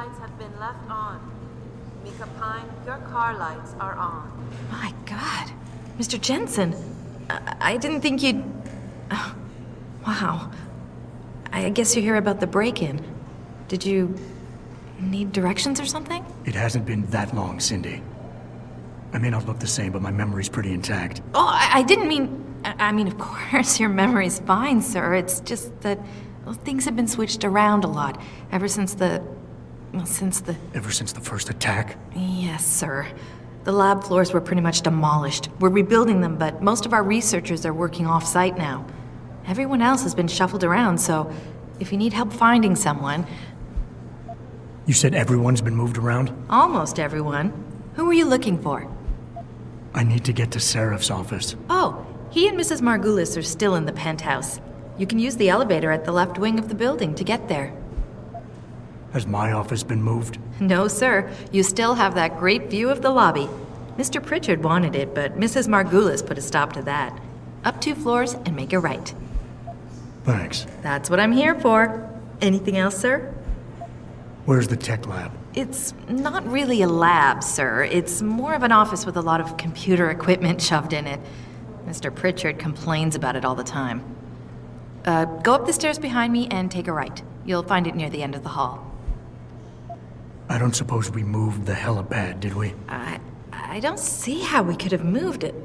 lights have been left on. Mika Pine, your car lights are on. My God. Mr. Jensen, I didn't think you'd... wow. I guess you hear about the break-in. Did you need directions or something? It hasn't been that long, Cindy. I may not look the same, but my memory's pretty intact. Oh, I didn't mean... I mean, of course, your memory's fine, sir. It's just that things have been switched around a lot ever since the... Ever since the first attack? Yes, sir. The lab floors were pretty much demolished. We're rebuilding them, but most of our researchers are working off-site now. Everyone else has been shuffled around, so if you need help finding someone... You said everyone's been moved around? Almost everyone. Who were you looking for? I need to get to Sarif's office. Oh, he and Mrs. Margulis are still in the penthouse. You can use the elevator at the left wing of the building to get there. Has my office been moved? No, sir. You still have that great view of the lobby. Mr. Pritchard wanted it, but Mrs. Margulis put a stop to that. Up 2 floors and make a right. Thanks. That's what I'm here for. Anything else, sir? Where's the tech lab? It's not really a lab, sir. It's more of an office with a lot of computer equipment shoved in it. Mr. Pritchard complains about it all the time. Go up the stairs behind me and take a right. You'll find it near the end of the hall. I don't suppose we moved the helipad, did we? I don't see how we could have moved it.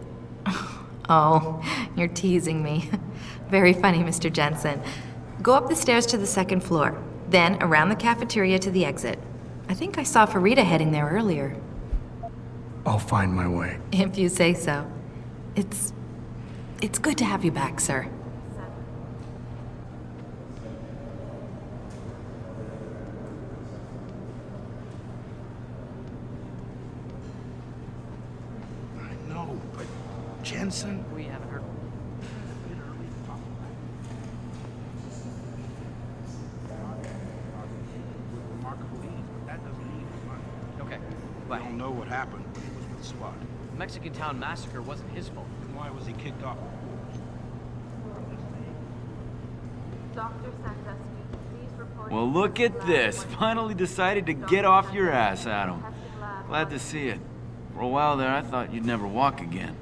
Oh, you're teasing me. Very funny, Mr. Jensen. Go up the stairs to the 2nd floor, then around the cafeteria to the exit. I think I saw Farida heading there earlier. I'll find my way. If you say so. It's good to have you back, sir. I know, but Jensen? We haven't heard. Okay, I but don't know what happened when he was with SWAT. the Mexican Town massacre wasn't his fault. Then why was he kicked off? Dr. Sandusky, please report... Well, look at this. Finally decided to get off your ass, Adam. Glad to see it. For a while there, I thought you'd never walk again.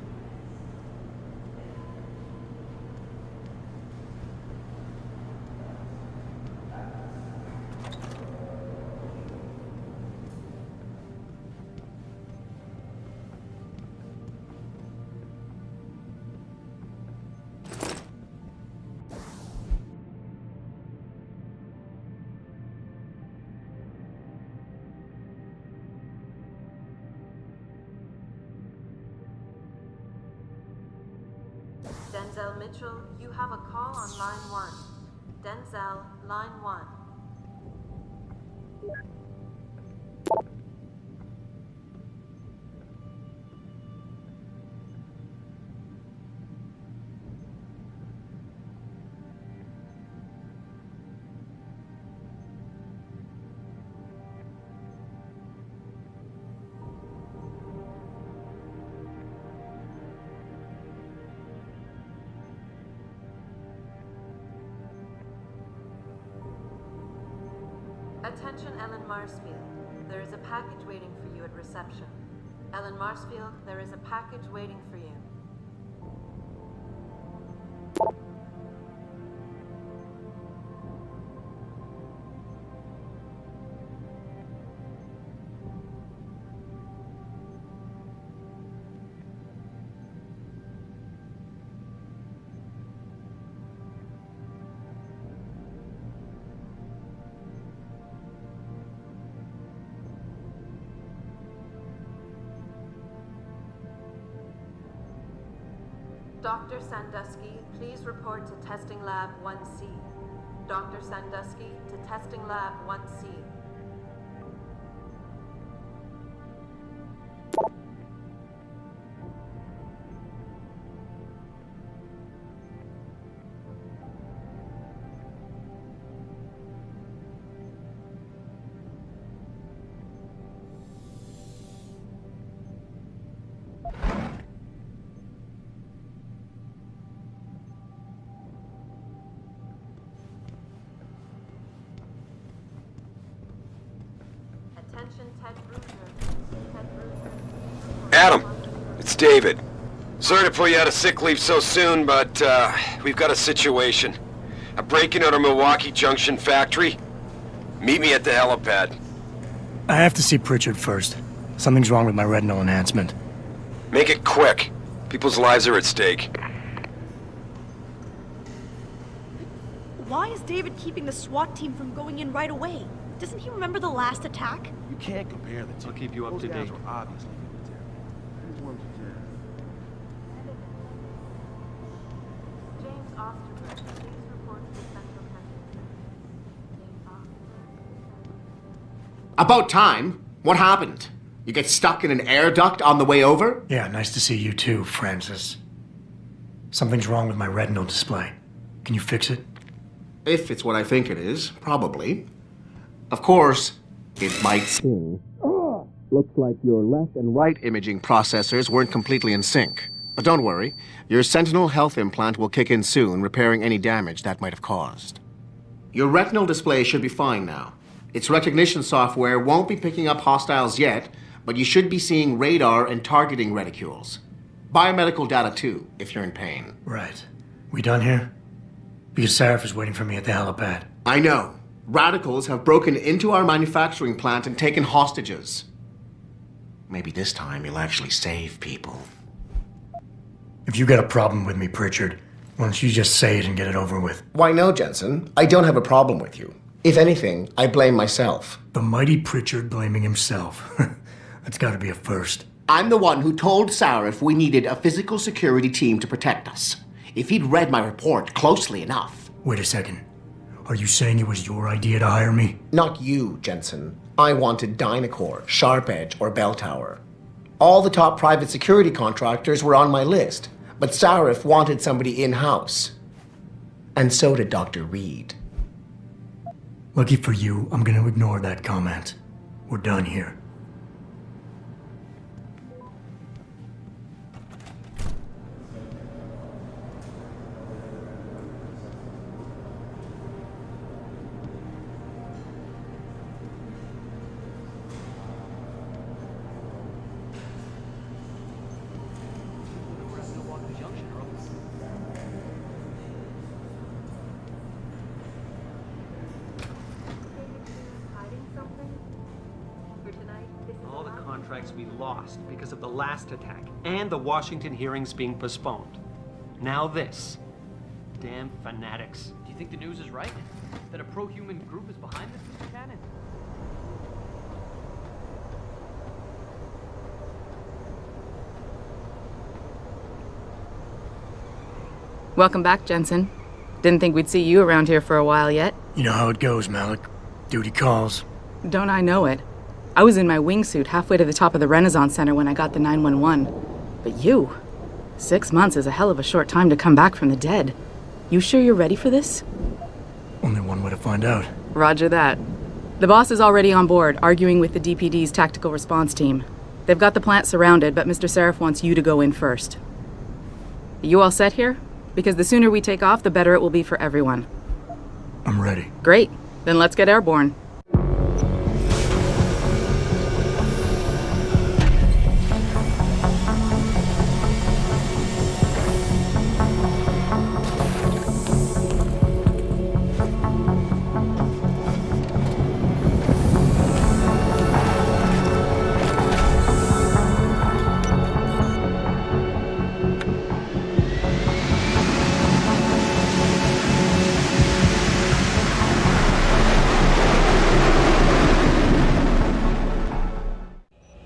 Denzel Mitchell, you have a call on line 1. Denzel, line 1. Attention Ellen Marsfield. There is a package waiting for you at reception. Ellen Marsfield, there is a package waiting for you. Dr. Sandusky, please report to Testing Lab 1C. Dr. Sandusky to Testing Lab 1C. Adam, it's David. Sorry to pull you out of sick leave so soon, but we've got a situation. I'm breaking out of Milwaukee Junction factory. Meet me at the helipad. I have to see Pritchard first. Something's wrong with my retinal enhancement. Make it quick. People's lives are at stake. Why is David keeping the SWAT team from going in right away? Doesn't he remember the last attack? You can't compare the two. I'll keep you up Those to guys date. were obviously military. Who's ones with that? James Osterberg, please report to Central Kensington. James Osterberg. About time. What happened? You get stuck in an air duct on the way over? Yeah, nice to see you too, Francis. Something's wrong with my retinal display. Can you fix it? If it's what I think it is, probably. Of course, it might seem. Looks like your left and right imaging processors weren't completely in sync. But don't worry, your Sentinel health implant will kick in soon, repairing any damage that might have caused. Your retinal display should be fine now. Its recognition software won't be picking up hostiles yet, but you should be seeing radar and targeting reticules. Biomedical data too, if you're in pain. Right. We done here? Because Sarif is waiting for me at the helipad. I know. Radicals have broken into our manufacturing plant and taken hostages. Maybe this time you'll actually save people. If you got a problem with me, Pritchard, why don't you just say it and get it over with? Why no, Jensen? I don't have a problem with you. If anything, I blame myself. The mighty Pritchard blaming himself. That's gotta be a first. I'm the one who told Sarif we needed a physical security team to protect us. If he'd read my report closely enough. Wait a second. Are you saying it was your idea to hire me? Not you, Jensen. I wanted Dynacore, Sharp Edge, or Bell Tower. All the top private security contractors were on my list, but Sarif wanted somebody in-house. And so did Dr. Reed. Lucky for you, I'm gonna ignore that comment. We're done here. All the contracts we lost because of the last attack and the Washington hearings being postponed. Now this. Damn fanatics. Do you think the news is right? That a pro-human group is behind this, Mr. Cannon? Welcome back, Jensen. Didn't think we'd see you around here for a while yet. You know how it goes, Malik. Duty calls. Don't I know it? I was in my wingsuit halfway to the top of the Renaissance Center when I got the 911. But you? 6 months is a hell of a short time to come back from the dead. You sure you're ready for this? Only one way to find out. Roger that. The boss is already on board, arguing with the DPD's tactical response team. They've got the plant surrounded, but Mr. Sarif wants you to go in first. Are you all set here? Because the sooner we take off, the better it will be for everyone. I'm ready. Great. Then let's get airborne.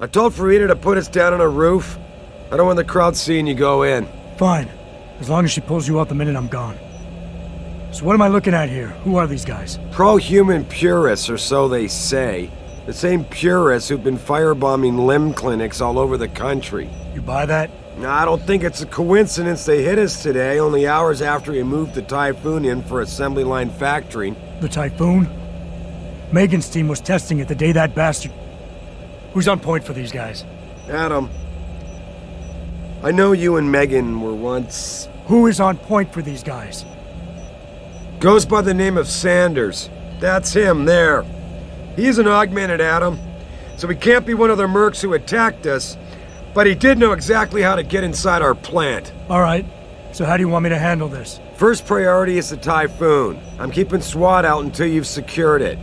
I told Farida to put us down on a roof. I don't want the crowd seeing you go in. Fine. As long as she pulls you out the minute I'm gone. So what am I looking at here? Who are these guys? Pro-human purists, or so they say. The same purists who've been firebombing limb clinics all over the country. You buy that? Now, I don't think it's a coincidence they hit us today, only hours after we moved the Typhoon in for assembly line factory. The Typhoon? Megan's team was testing it the day that bastard... Who's on point for these guys? Adam, I know you and Megan were once... Who is on point for these guys? Goes by the name of Sanders. That's him, there. He's an augmented, Adam. so he can't be one of the mercs who attacked us, but he did know exactly how to get inside our plant. All right. So how do you want me to handle this? First priority is the Typhoon. I'm keeping SWAT out until you've secured it.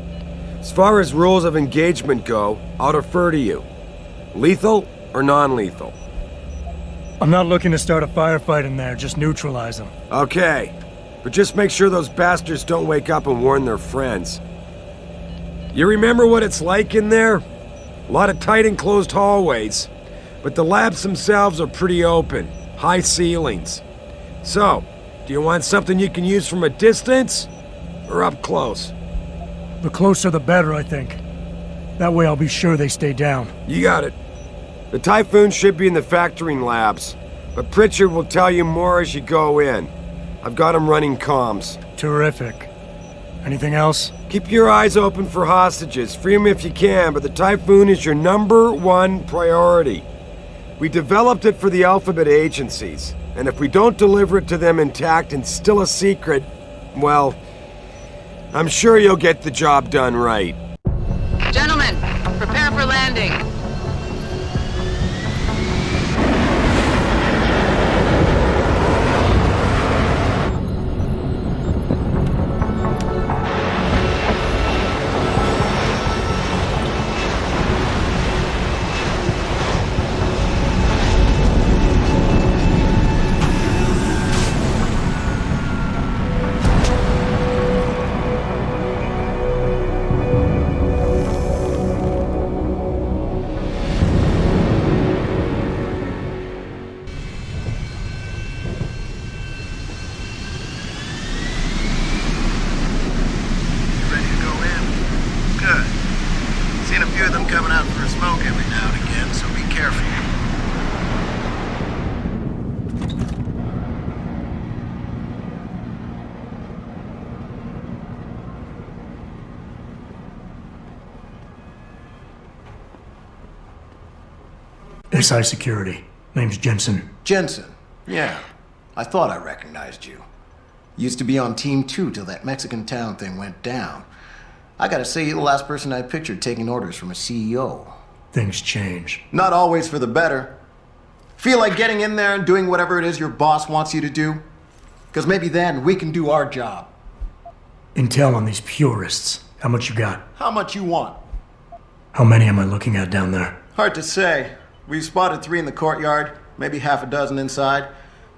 As far as rules of engagement go, I'll defer to you. Lethal or non-lethal? I'm not looking to start a firefight in there, just neutralize them. Okay, but just make sure those bastards don't wake up and warn their friends. You remember what it's like in there? A lot of tight enclosed hallways, but the labs themselves are pretty open, high ceilings. So, do you want something you can use from a distance, or up close? The closer the better, I think. That way I'll be sure they stay down. You got it. The Typhoon should be in the factoring labs, but Pritchard will tell you more as you go in. I've got him running comms. Terrific. Anything else? Keep your eyes open for hostages. Free them if you can, but the Typhoon is your #1 priority. We developed it for the Alphabet agencies, and if we don't deliver it to them intact and still a secret, well, I'm sure you'll get the job done right. Gentlemen, prepare for landing. SI Security. Name's Jensen. Jensen? Yeah. I thought I recognized you. Used to be on Team 2 till that Mexican town thing went down. I gotta say, you're the last person I pictured taking orders from a CEO. Things change. Not always for the better. Feel like getting in there and doing whatever it is your boss wants you to do? Because maybe then we can do our job. Intel on these purists. How much you got? How much you want? How many am I looking at down there? Hard to say. We've spotted 3 in the courtyard, maybe half a dozen inside.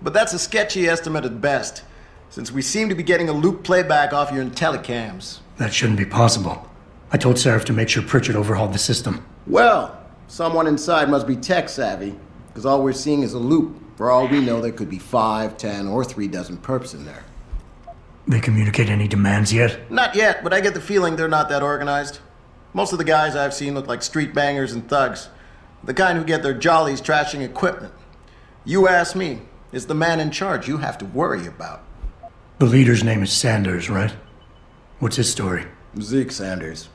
But that's a sketchy estimate at best, since we seem to be getting a loop playback off your telecams. That shouldn't be possible. I told Sarif to make sure Pritchard overhauled the system. Well, someone inside must be tech savvy, because all we're seeing is a loop. For all we know, there could be 5, 10, or 3 dozen perps in there. They communicate any demands yet? Not yet, but I get the feeling they're not that organized. Most of the guys I've seen look like street bangers and thugs. The kind who get their jollies trashing equipment. You ask me, it's the man in charge you have to worry about. The leader's name is Sanders, right? What's his story? Zeke Sanders.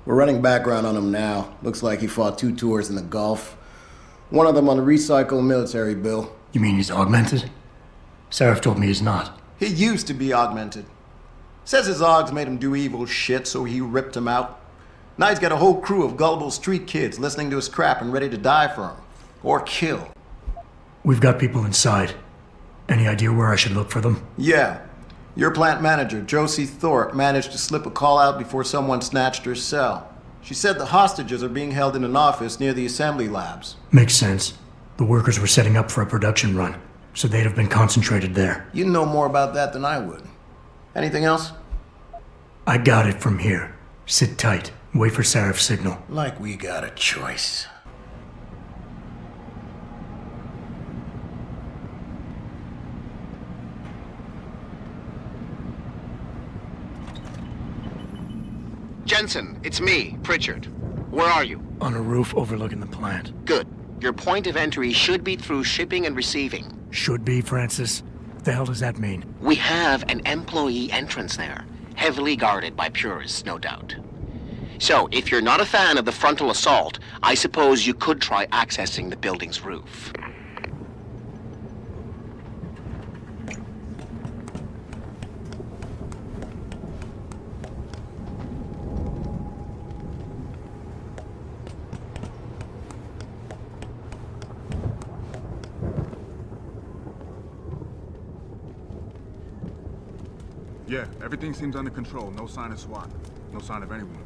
We're running background on him now. Looks like he fought 2 tours in the Gulf. One of them on a recycled military bill. You mean he's augmented? Sarif told me he's not. He used to be augmented. Says his augs made him do evil shit, so he ripped him out. Now he's got a whole crew of gullible street kids listening to his crap and ready to die for him. Or kill. We've got people inside. Any idea where I should look for them? Yeah. Your plant manager, Josie Thorpe, managed to slip a call out before someone snatched her cell. She said the hostages are being held in an office near the assembly labs. Makes sense. The workers were setting up for a production run, so they'd have been concentrated there. You know more about that than I would. Anything else? I got it from here. Sit tight. Wait for Sarif's signal. Like we got a choice. Jensen, it's me, Pritchard. Where are you? On a roof overlooking the plant. Good. Your point of entry should be through shipping and receiving. Should be, Francis. What the hell does that mean? We have an employee entrance there, heavily guarded by purists, no doubt. So, if you're not a fan of the frontal assault, I suppose you could try accessing the building's roof. Yeah, everything seems under control. No sign of SWAT. No sign of anyone.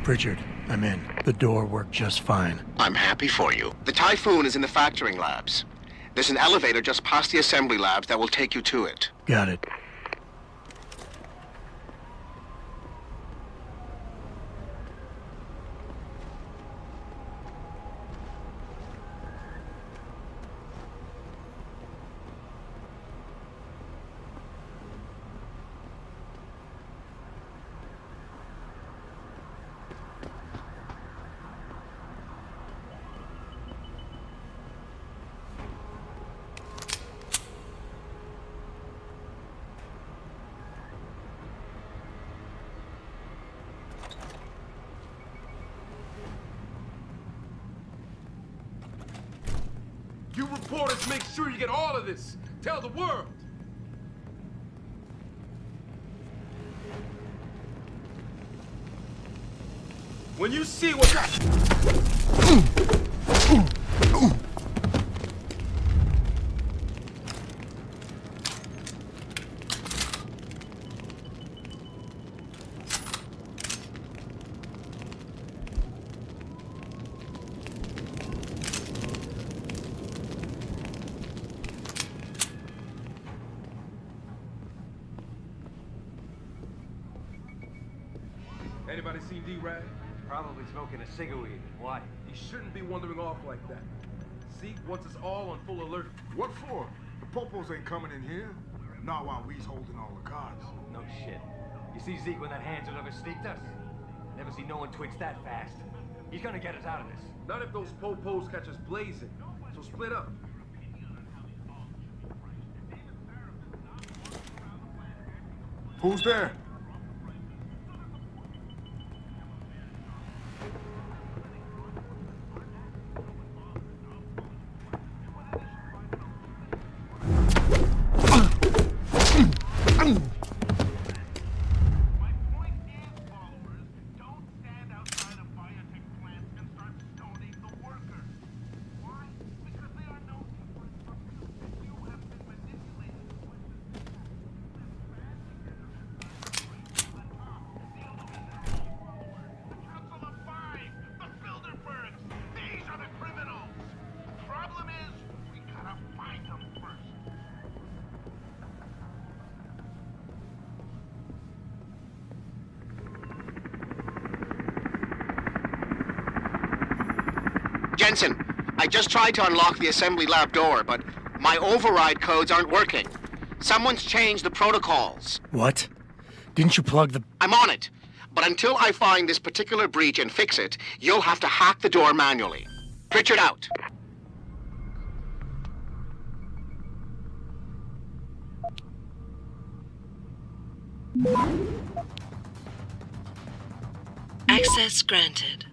Richard, I'm in. The door worked just fine. I'm happy for you. The Typhoon is in the factoring labs. There's an elevator just past the assembly labs that will take you to it. Got it. You reporters make sure you get all of this. Tell the world. When you see what Anybody seen D-Rag? Probably smoking a cigarette. Why? He shouldn't be wandering off like that. See, once it's all on full alert. What for? The popos ain't coming in here. Not while we's holding all the cards. No shit. You see Zeke when that hands ever sneaked us? Never see no one twitch that fast. He's gonna get us out of this. Not if those popos catch us blazing. So split up. Who's there? Jensen, I just tried to unlock the assembly lab door, but my override codes aren't working. Someone's changed the protocols. What? Didn't you plug the... I'm on it. But until I find this particular breach and fix it, you'll have to hack the door manually. Pritchard out. Access granted.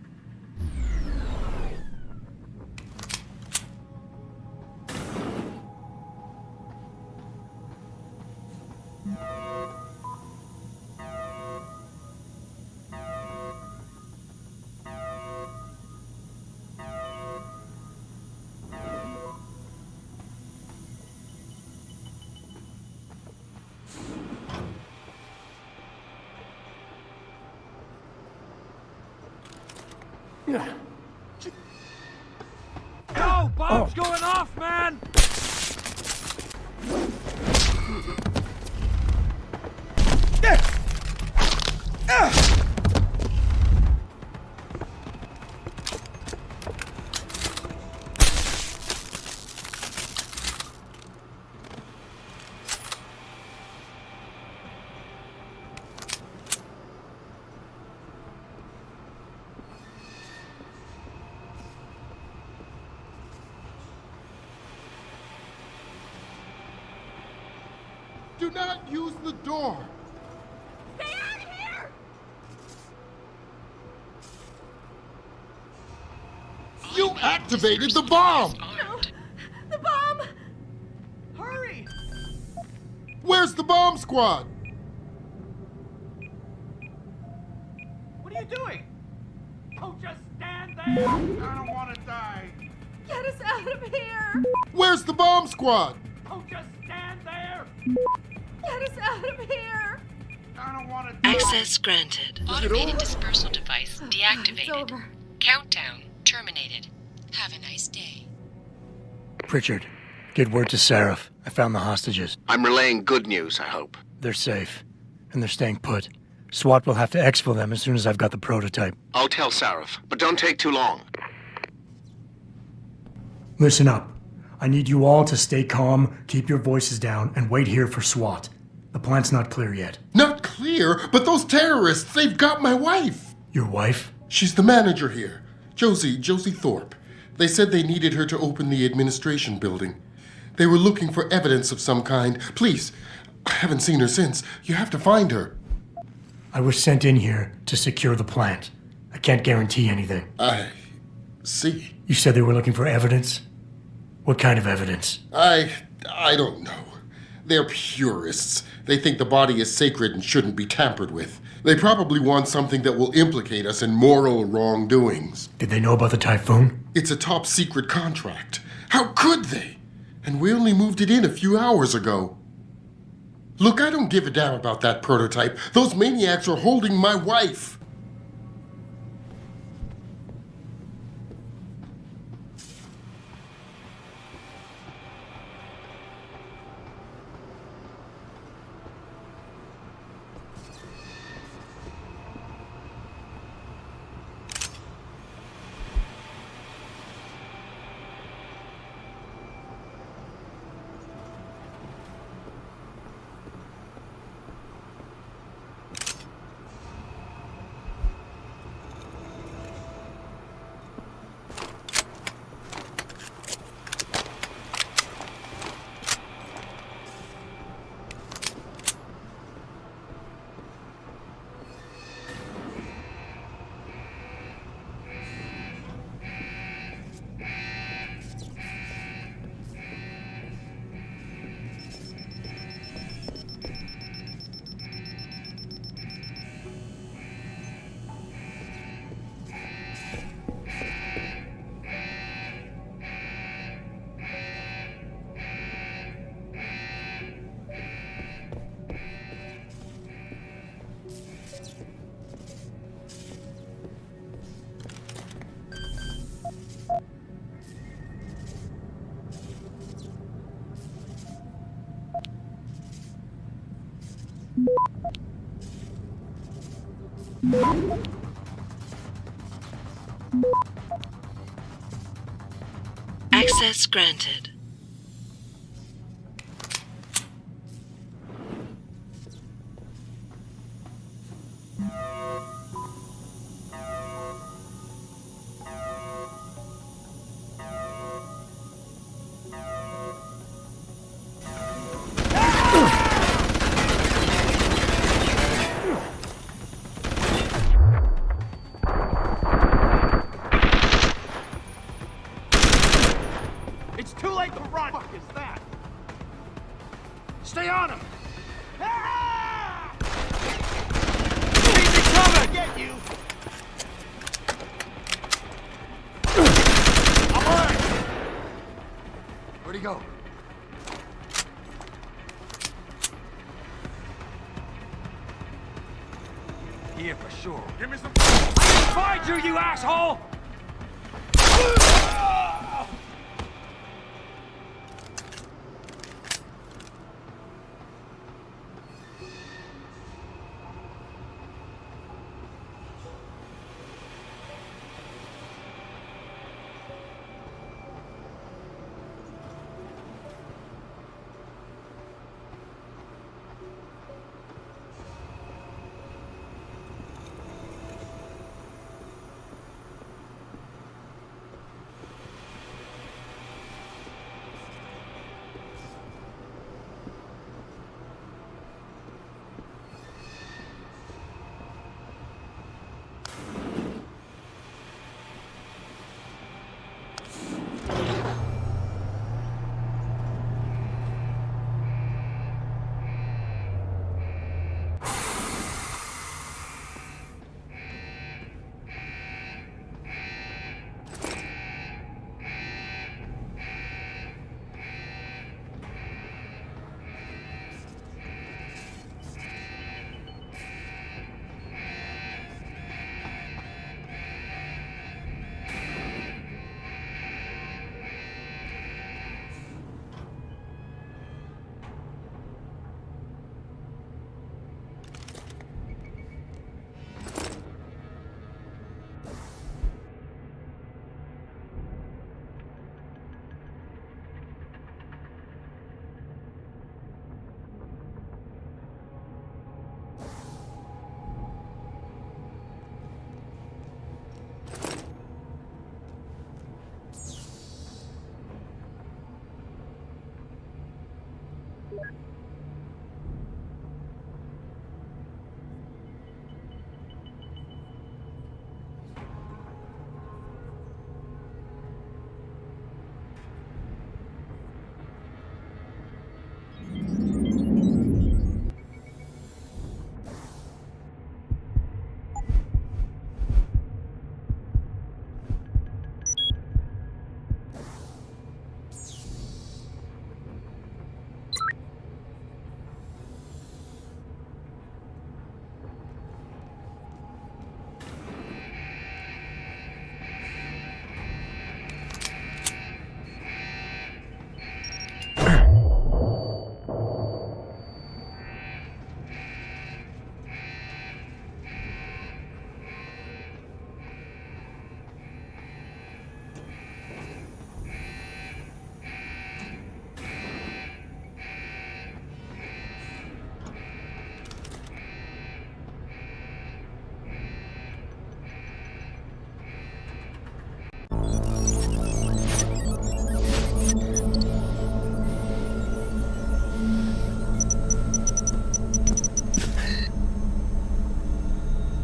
Yo, bomb's going off, man! Do not use the door! Stay out of here! You activated the bomb! No! The bomb! Hurry! Where's the bomb squad? What are you doing? Oh, just stand there! I don't want to die. Get us out of here! Where's the bomb squad? Oh, just stand there! Get us out of here! I don't want to die. Access granted. Automated dispersal device It's deactivated. over. Countdown terminated. Have a nice day. Pritchard, get word to Sarif. I found the hostages. I'm relaying good news, I hope. They're safe, and they're staying put. SWAT will have to exfil them as soon as I've got the prototype. I'll tell Sarif, but don't take too long. Listen up. I need you all to stay calm, keep your voices down, and wait here for SWAT. The plant's not clear yet. Not clear, but those terrorists, they've got my wife. Your wife? She's the manager here. Josie Thorpe. They said they needed her to open the administration building. They were looking for evidence of some kind. Please, I haven't seen her since. You have to find her. I was sent in here to secure the plant. I can't guarantee anything. I see. You said they were looking for evidence? What kind of evidence? I don't know. They're purists. They think the body is sacred and shouldn't be tampered with. They probably want something that will implicate us in moral wrongdoings. Did they know about the typhoon? It's a top secret contract. How could they? And we only moved it in a few hours ago. Look, I don't give a damn about that prototype. Those maniacs are holding my wife. Access granted. Stay on him! Easy cover! Get you! All right! Where'd he go? Here for sure. Give me some... I didn't find you, you asshole!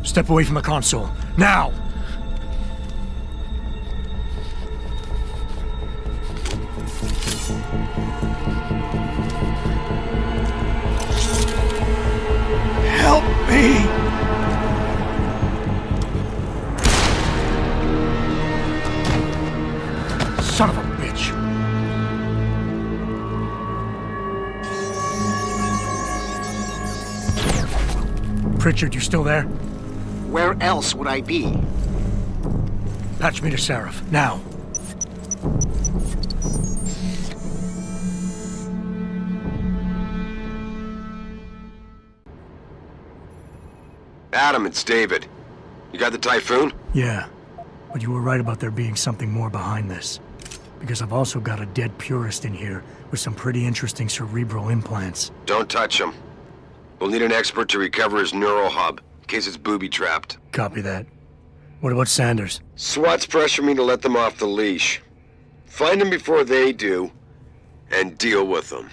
Step away from the console. Now! Help me! Son of a bitch! Pritchard, you still there? Where else would I be? Patch me to Sarif, now. Adam, it's David. You got the Typhoon? Yeah, but you were right about there being something more behind this. because I've also got a dead Purist in here with some pretty interesting cerebral implants. Don't touch him. We'll need an expert to recover his neural hub, in case it's booby-trapped. Copy that. What about Sanders? SWAT's pressured me to let them off the leash. Find them before they do, and deal with them.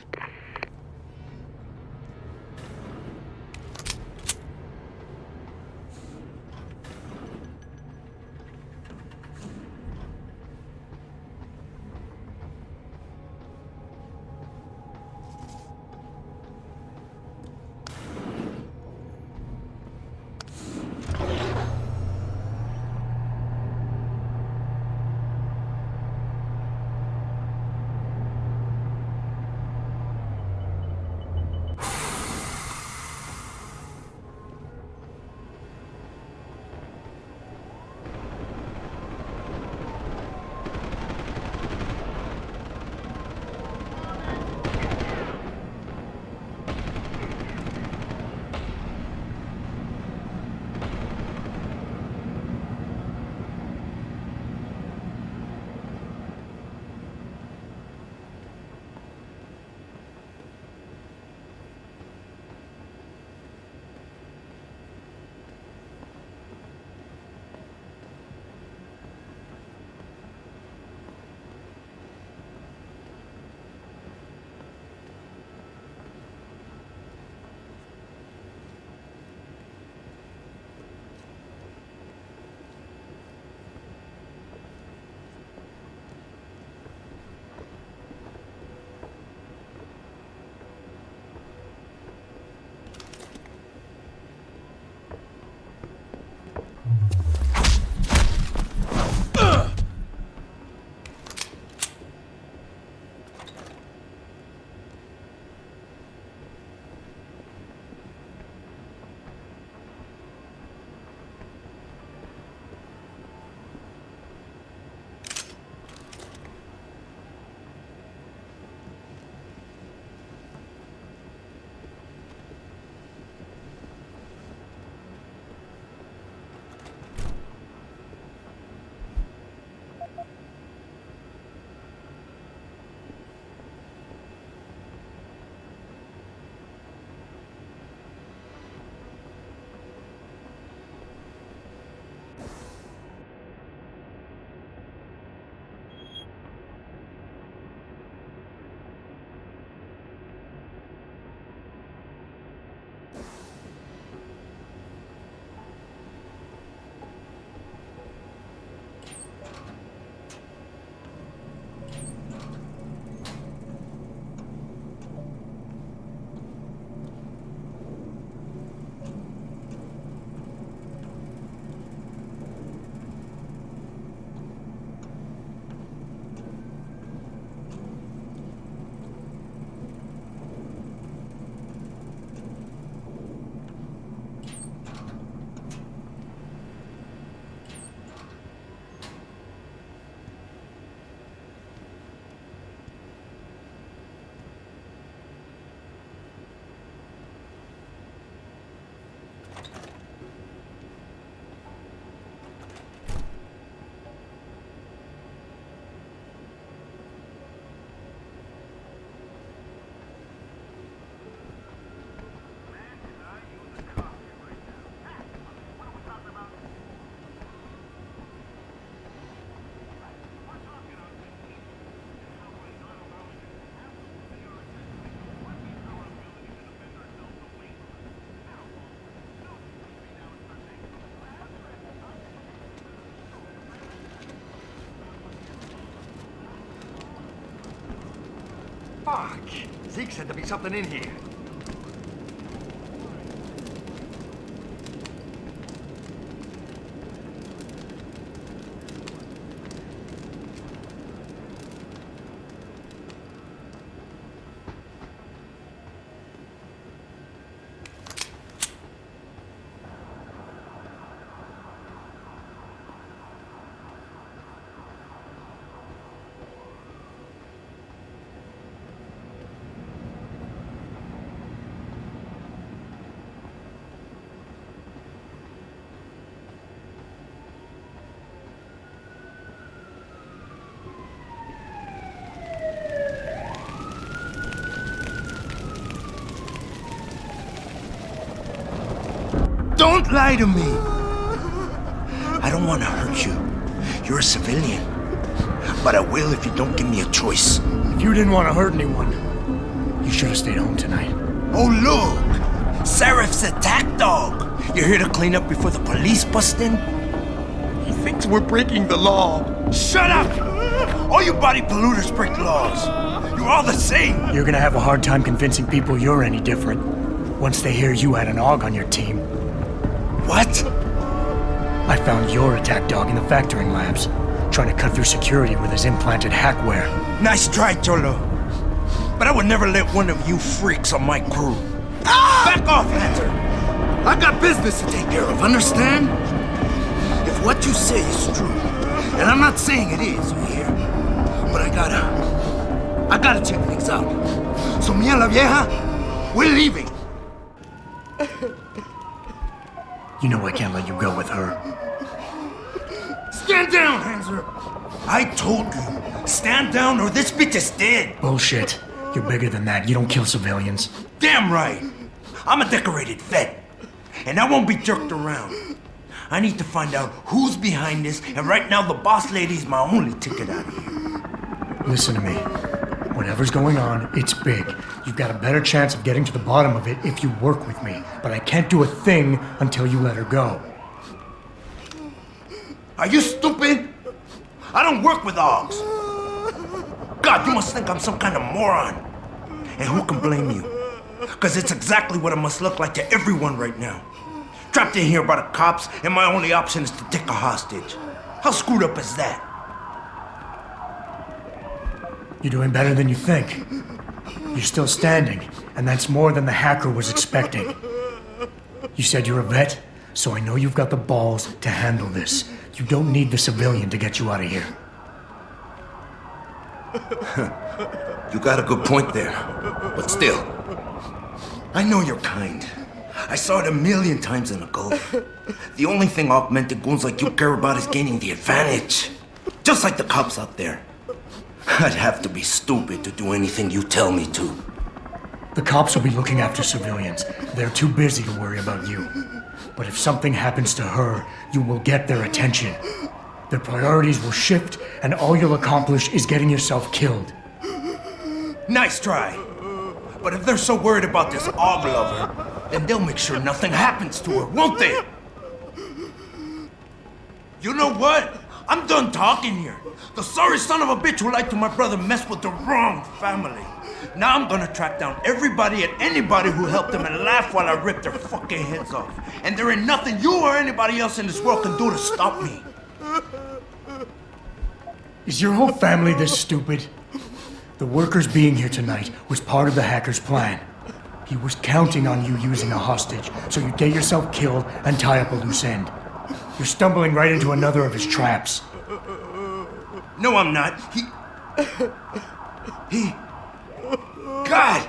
Fuck! Zeke said there'd be something in here. Don't lie to me. I don't want to hurt you. You're a civilian. But I will if you don't give me a choice. If you didn't want to hurt anyone, you should have stayed home tonight. Oh, look! Sarif's attack dog. You're here to clean up before the police bust in? He thinks we're breaking the law. Shut up! All you body polluters break laws. You're all the same. You're gonna have a hard time convincing people you're any different once they hear you had an AUG on your team. What? I found your attack dog in the factoring labs, trying to cut through security with his implanted hackware. Nice try, Cholo. But I would never let one of you freaks on my crew. Ah! Back off, Hunter! I got business to take care of, understand? If what you say is true, and I'm not saying it is, you hear? But I gotta check things out. So, mia la vieja, we're leaving. You know I can't let you go with her. Stand down, Hanser! I told you, stand down or this bitch is dead. Bullshit. You're bigger than that. You don't kill civilians. Damn right. I'm a decorated vet, and I won't be jerked around. I need to find out who's behind this, and right now the boss lady's my only ticket out of here. Listen to me. Whatever's going on, it's big. You've got a better chance of getting to the bottom of it if you work with me. But I can't do a thing until you let her go. Are you stupid? I don't work with AUGs. God, you must think I'm some kind of moron. And who can blame you? Because it's exactly what it must look like to everyone right now. Trapped in here by the cops, and my only option is to take a hostage. How screwed up is that? You're doing better than you think. You're still standing, and that's more than the hacker was expecting. You said you're a vet, so I know you've got the balls to handle this. You don't need the civilian to get you out of here. You got a good point there. But still, I know you're kind. I saw it 1,000,000 times in the Gulf. The only thing augmented goons like you care about is gaining the advantage. Just like the cops out there. I'd have to be stupid to do anything you tell me to. The cops will be looking after civilians. They're too busy to worry about you. But if something happens to her, you will get their attention. Their priorities will shift, and all you'll accomplish is getting yourself killed. Nice try. But if they're so worried about this AUG lover, then they'll make sure nothing happens to her, won't they? You know what? I'm done talking here. The sorry son of a bitch who lied to my brother messed with the wrong family. Now I'm gonna track down everybody and anybody who helped them and laugh while I rip their fucking heads off. And there ain't nothing you or anybody else in this world can do to stop me. Is your whole family this stupid? The workers being here tonight was part of the hacker's plan. He was counting on you using a hostage, so you'd get yourself killed and tie up a loose end. You're stumbling right into another of his traps. No, I'm not. God!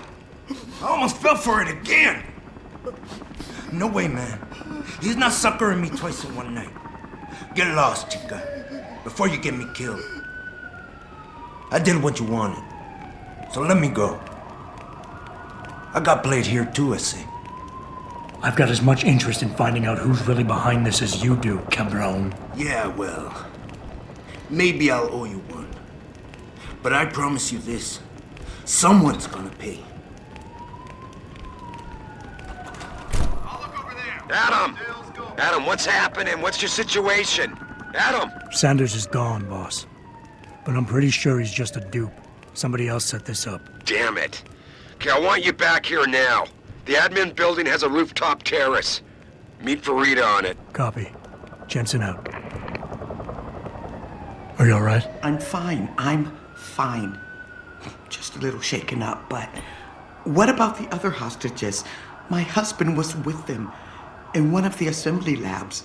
I almost fell for it again! No way, man. He's not suckering me twice in one night. Get lost, chica, before you get me killed. I did what you wanted, so let me go. I got played here too, I see. I've got as much interest in finding out who's really behind this as you do, cabron. Yeah, well, maybe I'll owe you one. But I promise you this, someone's gonna pay. Adam! Adam, what's happening? What's your situation? Adam! Sanders is gone, boss. But I'm pretty sure he's just a dupe. Somebody else set this up. Damn it. Okay, I want you back here now. The admin building has a rooftop terrace. Meet Farida on it. Copy. Jensen out. Are you alright? I'm fine. Just a little shaken up, but... What about the other hostages? My husband was with them in one of the assembly labs,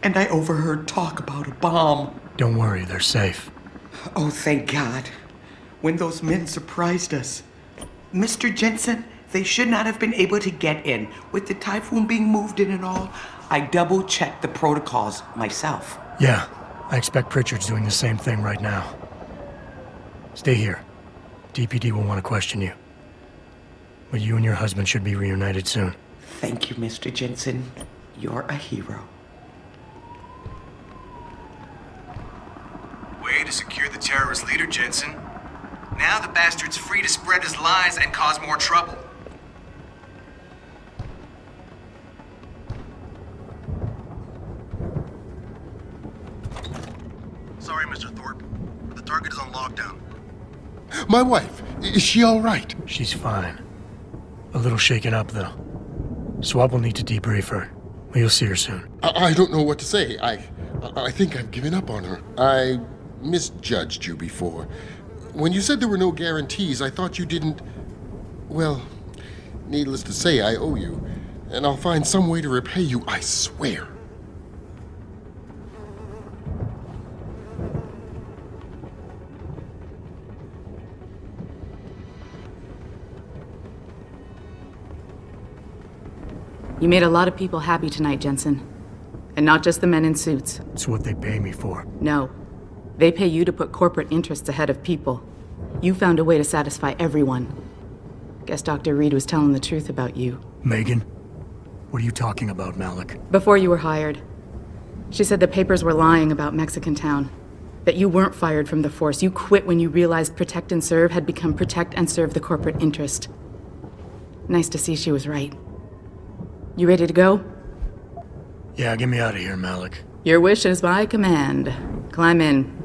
and I overheard talk about a bomb. Don't worry, they're safe. Oh, thank God. When those men surprised us. Mr. Jensen, they should not have been able to get in. With the typhoon being moved in and all, I double-checked the protocols myself. Yeah, I expect Pritchard's doing the same thing right now. Stay here. DPD will want to question you. But you and your husband should be reunited soon. Thank you, Mr. Jensen. You're a hero. Way to secure the terrorist leader, Jensen. Now the bastard's free to spread his lies and cause more trouble. Sorry, Mr. Thorpe. The target is on lockdown. My wife, is she all right? She's fine. A little shaken up, though. Swab will need to debrief her. You'll see her soon. I don't know what to say. I think I've given up on her. I misjudged you before. When you said there were no guarantees, I thought you didn't... Well, needless to say, I owe you. And I'll find some way to repay you, I swear. You made a lot of people happy tonight, Jensen. And not just the men in suits. It's what they pay me for. No. They pay you to put corporate interests ahead of people. You found a way to satisfy everyone. Guess Dr. Reed was telling the truth about you. Megan? What are you talking about, Malik? Before you were hired, she said the papers were lying about Mexican Town. That you weren't fired from the force. You quit when you realized Protect and Serve had become Protect and Serve the corporate interest. Nice to see she was right. You ready to go? Yeah, get me out of here, Malik. Your wish is my command. Climb in.